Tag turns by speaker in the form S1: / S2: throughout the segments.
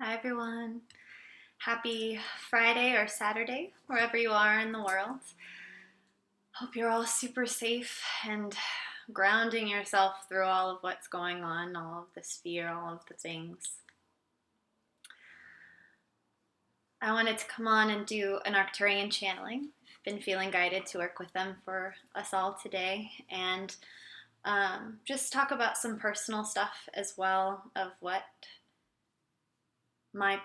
S1: Hi everyone. Happy Friday or Saturday, wherever you are in the world. Hope you're all super safe and grounding yourself through all of what's going on, all of this fear, all of the things. I wanted to come on and do an Arcturian Channeling. I've been feeling guided to work with them for us all today, and just talk about some personal stuff as well of what my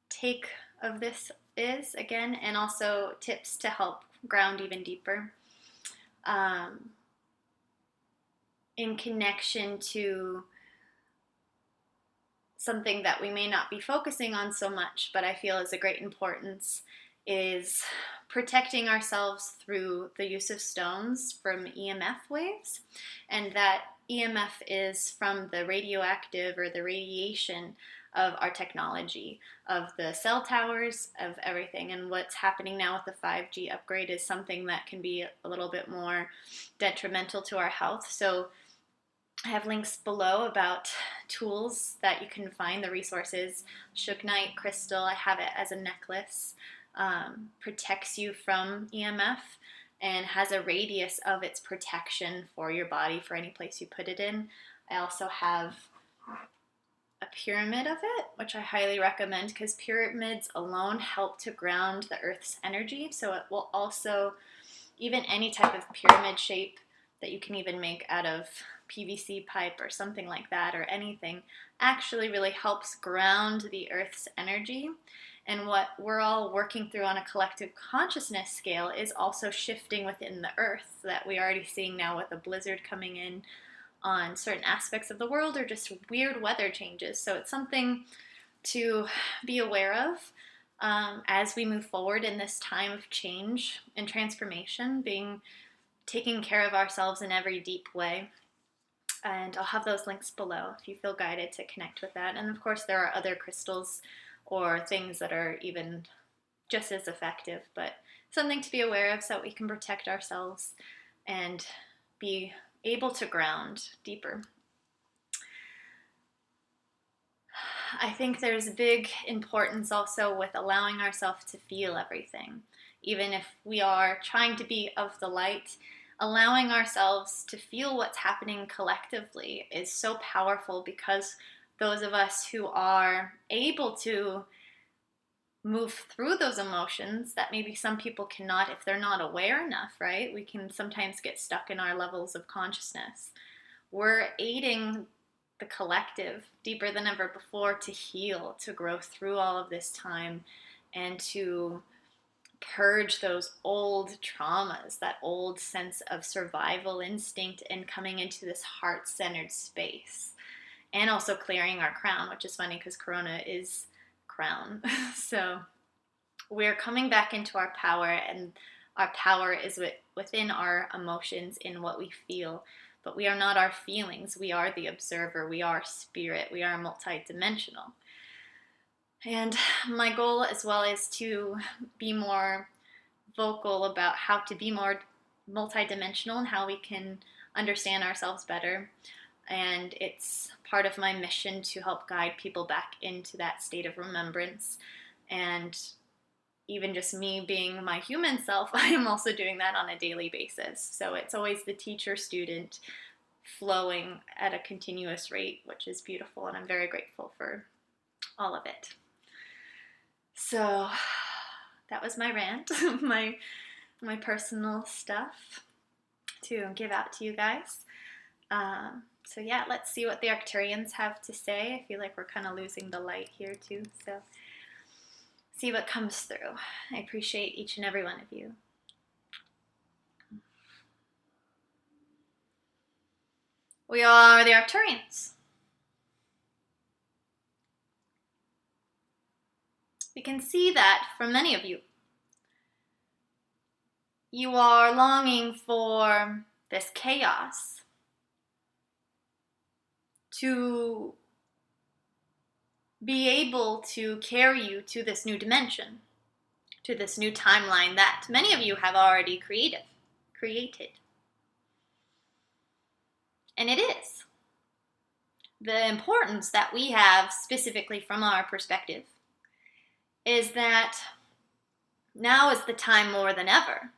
S1: take of this is again, and also tips to help ground even deeper in connection to something that we may not be focusing on so much, but I feel is a great importance, is protecting ourselves through the use of stones from EMF waves. And that EMF is from the radioactive or the radiation of our technology, of the cell towers, of everything. And what's happening now with the 5G upgrade is something that can be a little bit more detrimental to our health. So I have links below about tools that you can find, the resources. Shungite crystal, I have it as a necklace, protects you from EMF and has a radius of its protection for your body for any place you put it in. I also have a pyramid of it, which I highly recommend because pyramids alone help to ground the Earth's energy. So it will also, even any type of pyramid shape that you can even make out of PVC pipe or something like that, or anything, actually really helps ground the Earth's energy. And what we're all working through on a collective consciousness scale is also shifting within the Earth, that we're already seeing now with a blizzard coming in on certain aspects of the world, or just weird weather changes. So it's something to be aware of as we move forward in this time of change and transformation, taking care of ourselves in every deep way. And I'll have those links below if you feel guided to connect with that. And of course there are other crystals or things that are even just as effective, but something to be aware of so that we can protect ourselves and be able to ground deeper. I think there's a big importance also with allowing ourselves to feel everything. Even if we are trying to be of the light, allowing ourselves to feel what's happening collectively is so powerful, because those of us who are able to move through those emotions that maybe some people cannot if they're not aware enough, right? We can sometimes get stuck in our levels of consciousness. We're aiding the collective deeper than ever before to heal, to grow through all of this time, and to purge those old traumas, that old sense of survival instinct, and coming into this heart-centered space. And also clearing our crown, which is funny because Corona is crown. So we're coming back into our power, and our power is within our emotions, in what we feel. But we are not our feelings. We are the observer. We are spirit. We are multidimensional. And my goal as well is to be more vocal about how to be more multidimensional and how we can understand ourselves better. And it's part of my mission to help guide people back into that state of remembrance. And even just me being my human self, I am also doing that on a daily basis. So it's always the teacher-student flowing at a continuous rate, which is beautiful, and I'm very grateful for all of it. So that was my rant, my personal stuff to give out to you guys. So yeah, let's see what the Arcturians have to say. I feel like we're kind of losing the light here too, so see what comes through. I appreciate each and every one of you. We are the Arcturians. We can see that from many of you. You are longing for this chaos to be able to carry you to this new dimension, to this new timeline that many of you have already created. And it is. the importance that we have specifically from our perspective is that now is the time more than ever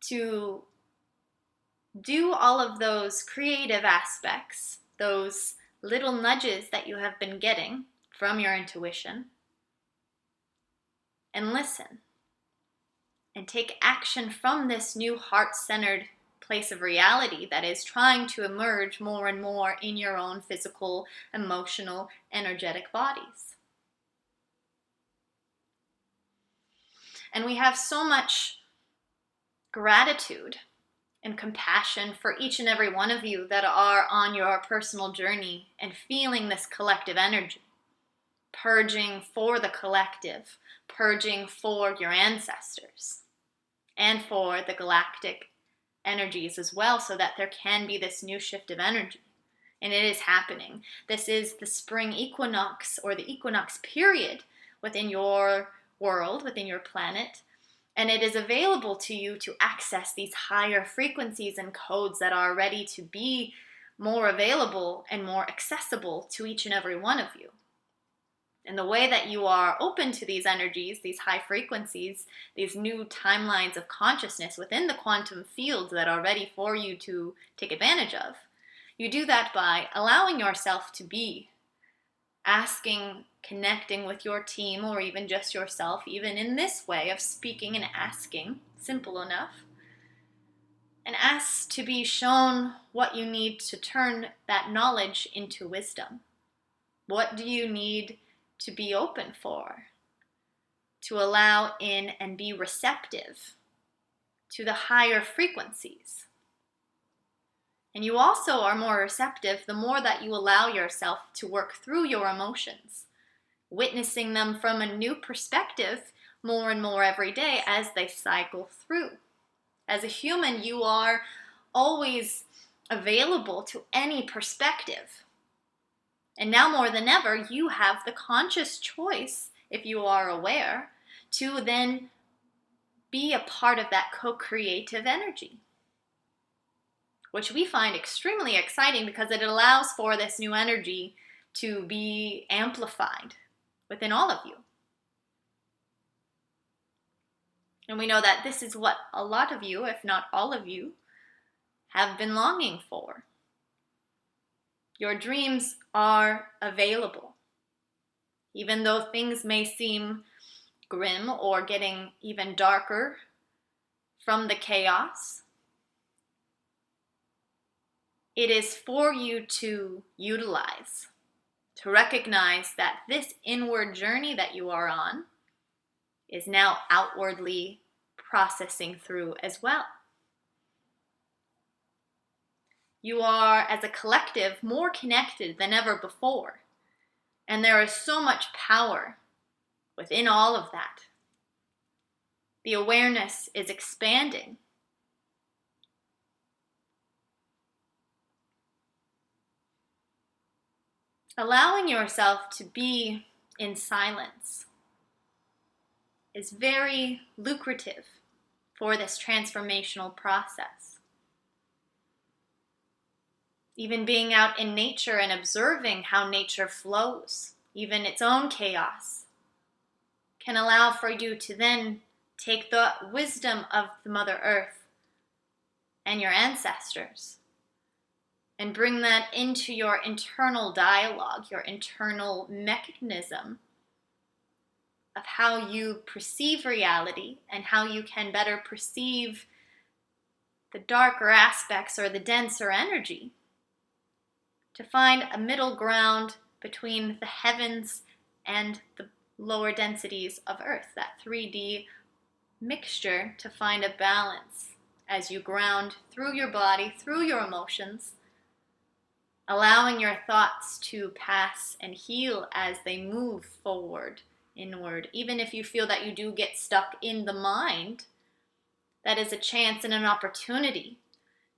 S1: to do all of those creative aspects, those little nudges that you have been getting from your intuition, and listen and take action from this new heart-centered place of reality that is trying to emerge more and more in your own physical, emotional, energetic bodies. And we have so much gratitude and compassion for each and every one of you that are on your personal journey and feeling this collective energy, purging for the collective, purging for your ancestors, and for the galactic energies as well, so that there can be this new shift of energy. And it is happening. This is the spring equinox, or the equinox period within your world, within your planet. And it is available to you to access these higher frequencies and codes that are ready to be more available and more accessible to each and every one of you. And the way that you are open to these energies, these high frequencies, these new timelines of consciousness within the quantum fields that are ready for you to take advantage of, you do that by allowing yourself to be, asking, connecting with your team, or even just yourself, even in this way of speaking and asking, simple enough, and ask to be shown what you need to turn that knowledge into wisdom. What do you need to be open for, to allow in and be receptive to the higher frequencies? And you also are more receptive the more that you allow yourself to work through your emotions, witnessing them from a new perspective more and more every day as they cycle through. As a human, you are always available to any perspective. And now more than ever, you have the conscious choice, if you are aware, to then be a part of that co-creative energy, which we find extremely exciting because it allows for this new energy to be amplified within all of you. And we know that this is what a lot of you, if not all of you, have been longing for. Your dreams are available. Even though things may seem grim or getting even darker from the chaos, it is for you to utilize, to recognize that this inward journey that you are on is now outwardly processing through as well. You are, as a collective, more connected than ever before. And there is so much power within all of that. The awareness is expanding. Allowing yourself to be in silence is very lucrative for this transformational process. Even being out in nature and observing how nature flows, even its own chaos, can allow for you to then take the wisdom of the Mother Earth and your ancestors and bring that into your internal dialogue, your internal mechanism of how you perceive reality and how you can better perceive the darker aspects or the denser energy, to find a middle ground between the heavens and the lower densities of Earth, that 3D mixture, to find a balance as you ground through your body, through your emotions, allowing your thoughts to pass and heal as they move forward, inward. Even if you feel that you do get stuck in the mind, that is a chance and an opportunity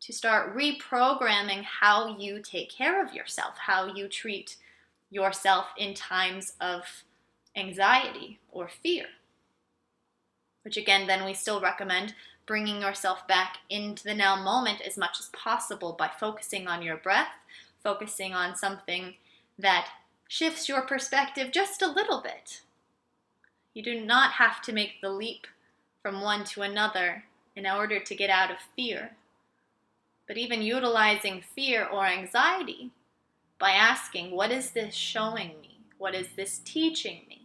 S1: to start reprogramming how you take care of yourself, how you treat yourself in times of anxiety or fear. Which again, then we still recommend bringing yourself back into the now moment as much as possible by focusing on your breath, focusing on something that shifts your perspective just a little bit. You do not have to make the leap from one to another in order to get out of fear. But even utilizing fear or anxiety by asking, what is this showing me? What is this teaching me?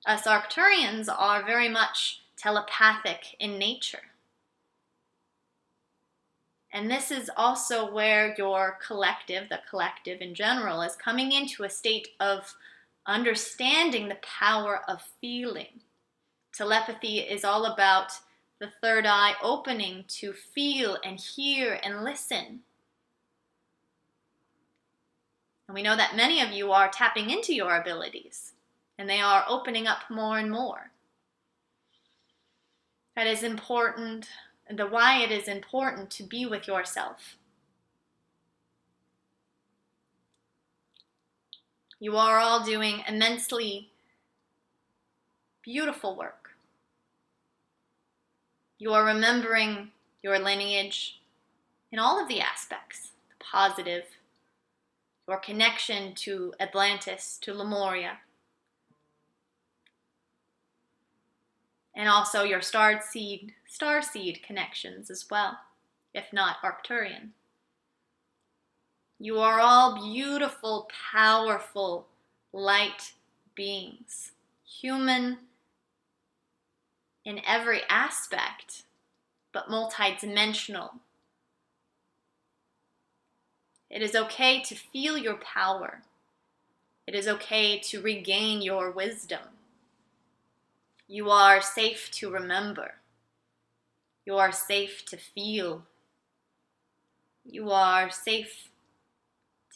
S1: Us Arcturians are very much telepathic in nature. And this is also where your collective, the collective in general, is coming into a state of understanding the power of feeling. Telepathy is all about the third eye opening to feel and hear and listen. And we know that many of you are tapping into your abilities, and they are opening up more and more. That is important, and why it is important to be with yourself. You are all doing immensely beautiful work. You are remembering your lineage in all of the aspects, the positive, your connection to Atlantis, to Lemuria, and also your starseed connections as well, if not Arcturian. You are all beautiful, powerful, light beings, human in every aspect, but multidimensional. It is okay to feel your power. It is okay to regain your wisdom. You are safe to remember. You are safe to feel. You are safe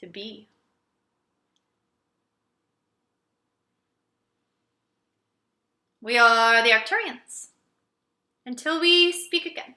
S1: to be. We are the Arcturians. Until we speak again.